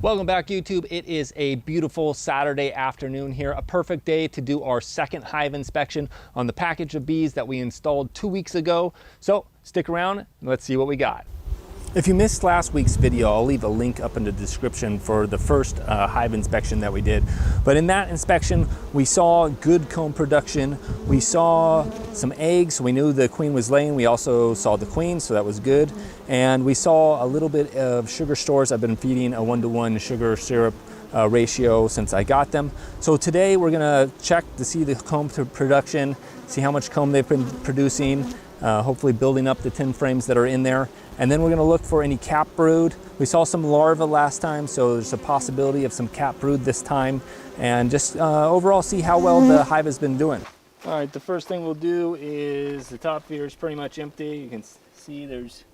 Welcome back, YouTube. It is a beautiful Saturday afternoon here, a perfect day to do our second hive inspection on the package of bees that we installed 2 weeks ago. So stick around and let's see what we got. If you missed last week's video, I'll leave a link up in the description for the first hive inspection that we did. But in that inspection, we saw good comb production. We saw some eggs. We knew the queen was laying. We also saw the queen, so that was good. And we saw a little bit of sugar stores. I've been feeding a 1-to-1 sugar syrup ratio since I got them. So today we're gonna check to see the comb production, see how much comb they've been producing, hopefully building up the 10 frames that are in there. And then we're gonna look for any cap brood. We saw some larvae last time, so there's a possibility of some cap brood this time. And just overall see how well the hive has been doing. All right, the first thing we'll do is the top feeder is pretty much empty. You can see there's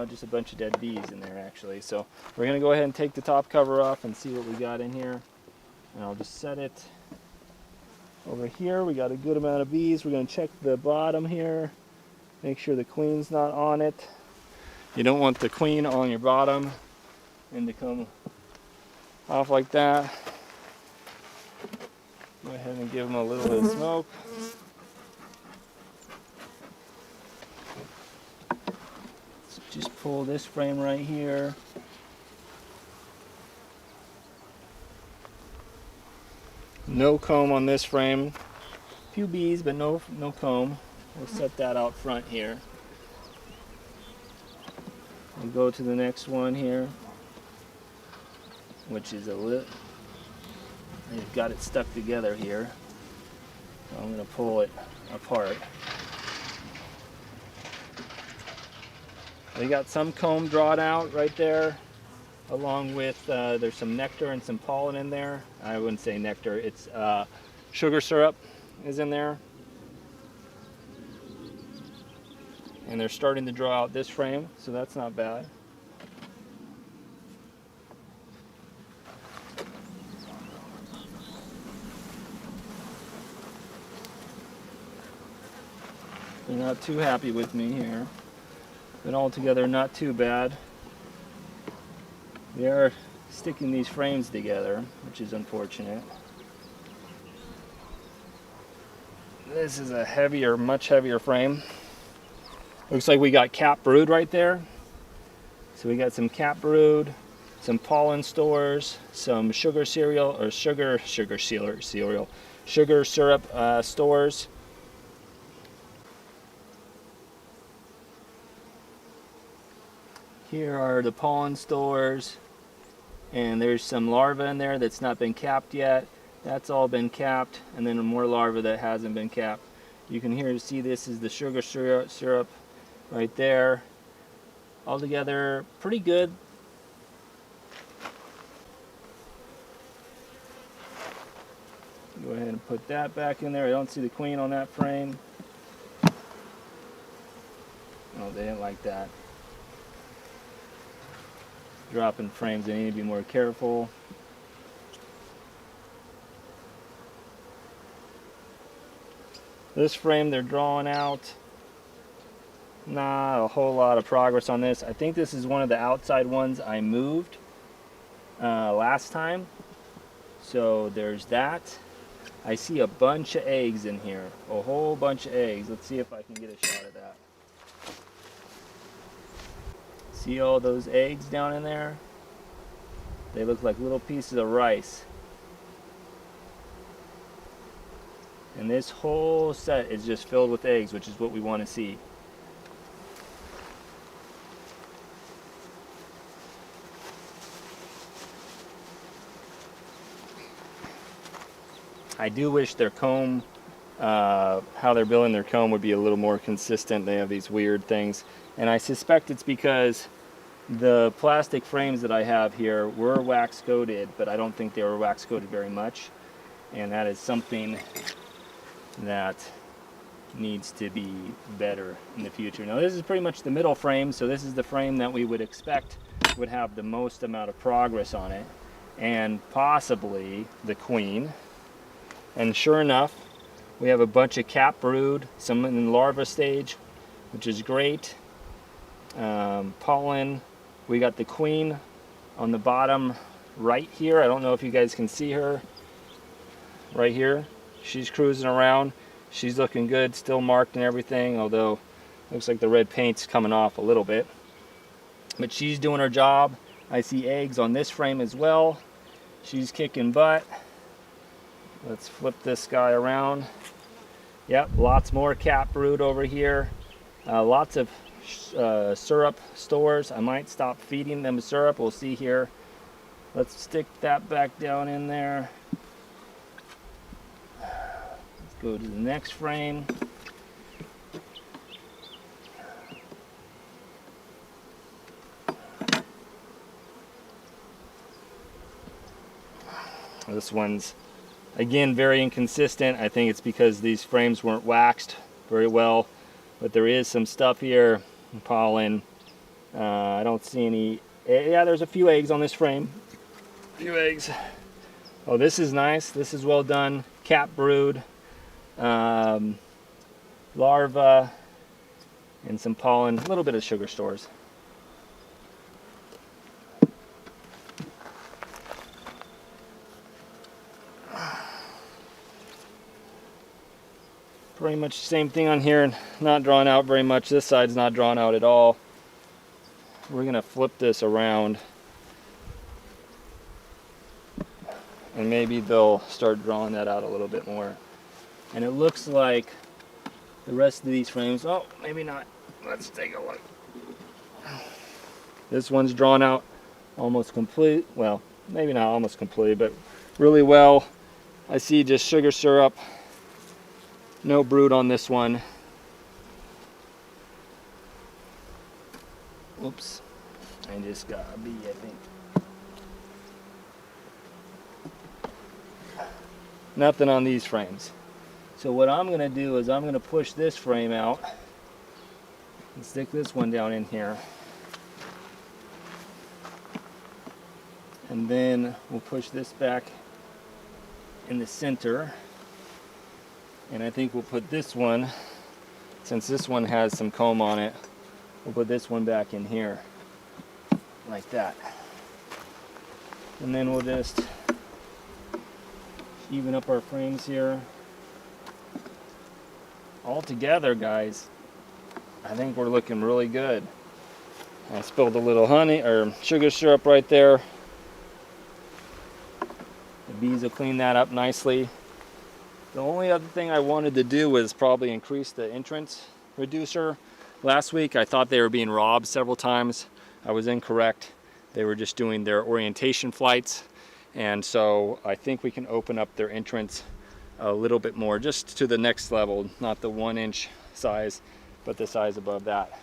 just a bunch of dead bees in there actually. So we're gonna go ahead and take the top cover off and see what we got in here. And I'll just set it over here. We got a good amount of bees. We're gonna check the bottom here. Make sure the queen's not on it. You don't want the queen on your bottom and to come off like that. Go ahead and give them a little bit of smoke. Let's just pull this frame right here. No comb on this frame. A few bees, but no comb. We'll set that out front here. We'll go to the next one here, which is a little, I've got it stuck together here. So I'm going to pull it apart. We got some comb drawn out right there, along with, there's some nectar and some pollen in there. I wouldn't say nectar, it's sugar syrup is in there. And they're starting to draw out this frame, so that's not bad. They're not too happy with me here, but altogether not too bad. They are sticking these frames together, which is unfortunate. This is a heavier, much heavier frame. Looks like we got cap brood right there. So we got some cap brood, some pollen stores, some sugar cereal or sugar syrup stores. Here are the pollen stores, and there's some larvae in there that's not been capped yet. That's all been capped, and then more larvae that hasn't been capped. You can see this is the sugar syrup right there. Altogether, pretty good. Go ahead and put that back in there. I don't see the queen on that frame. Oh, they didn't like that. Dropping frames, they need to be more careful. This frame they're drawing out. Not a whole lot of progress on this. I think this is one of the outside ones I moved last time. So there's that. I see a bunch of eggs in here. A whole bunch of eggs. Let's see if I can get a shot of that. See all those eggs down in there? They look like little pieces of rice. And this whole set is just filled with eggs, which is what we want to see. I do wish their comb, how they're building their comb would be a little more consistent. They have these weird things. And I suspect it's because the plastic frames that I have here were wax coated, but I don't think they were wax coated very much. And that is something that needs to be better in the future. Now this is pretty much the middle frame, so this is the frame that we would expect would have the most amount of progress on it, and possibly the queen. And sure enough, we have a bunch of cap brood, some in the larva stage, which is great. Pollen, we got the queen on the bottom right here. I don't know if you guys can see her right here. She's cruising around. She's looking good, still marked and everything, although looks like the red paint's coming off a little bit. But she's doing her job. I see eggs on this frame as well. She's kicking butt. Let's flip this guy around. Yep, lots more cat brood over here. Lots of syrup stores. I might stop feeding them syrup. We'll see here. Let's stick that back down in there. Let's go to the next frame. This one's, again, very inconsistent. I think it's because these frames weren't waxed very well, but there is some stuff here, pollen. I don't see any, yeah, there's a few eggs on this frame. A few eggs. Oh, this is nice. This is well done. Cat brood, larva, and some pollen, a little bit of sugar stores. Pretty much the same thing on here, not drawn out very much. This side's not drawn out at all. We're gonna flip this around and maybe they'll start drawing that out a little bit more. And it looks like the rest of these frames, oh, maybe not. Let's take a look. This one's drawn out almost complete. Well, maybe not almost complete, but really well. I see just sugar syrup. No brood on this one. Oops, I just got a bee, I think. Nothing on these frames. So what I'm gonna do is I'm gonna push this frame out and stick this one down in here. And then we'll push this back in the center. And I think we'll put this one, since this one has some comb on it, we'll put this one back in here, like that. And then we'll just even up our frames here. All together, guys, I think we're looking really good. I spilled a little honey, or sugar syrup right there. The bees will clean that up nicely. The only other thing I wanted to do was probably increase the entrance reducer. Last week I thought they were being robbed several times. I was incorrect. They were just doing their orientation flights. And so I think we can open up their entrance a little bit more, just to the next level, not the 1-inch size, but the size above that.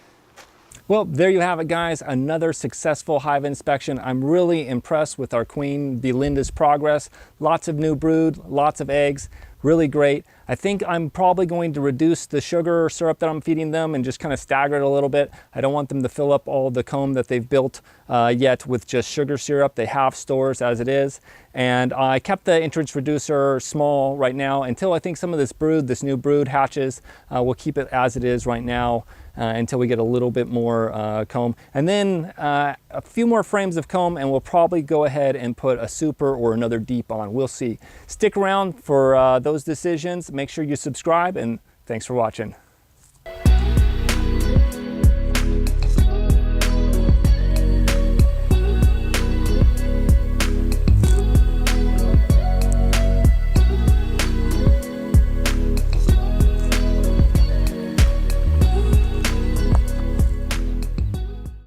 Well, there you have it, guys. Another successful hive inspection. I'm really impressed with our queen Belinda's progress. Lots of new brood, lots of eggs. Really great. I think I'm probably going to reduce the sugar syrup that I'm feeding them and just kind of stagger it a little bit. I don't want them to fill up all the comb that they've built yet with just sugar syrup. They have stores as it is. And I kept the entrance reducer small right now until I think some of this new brood hatches. We'll keep it as it is right now until we get a little bit more comb. And then a few more frames of comb and we'll probably go ahead and put a super or another deep on. We'll see. Stick around for those decisions. Make sure you subscribe, and thanks for watching.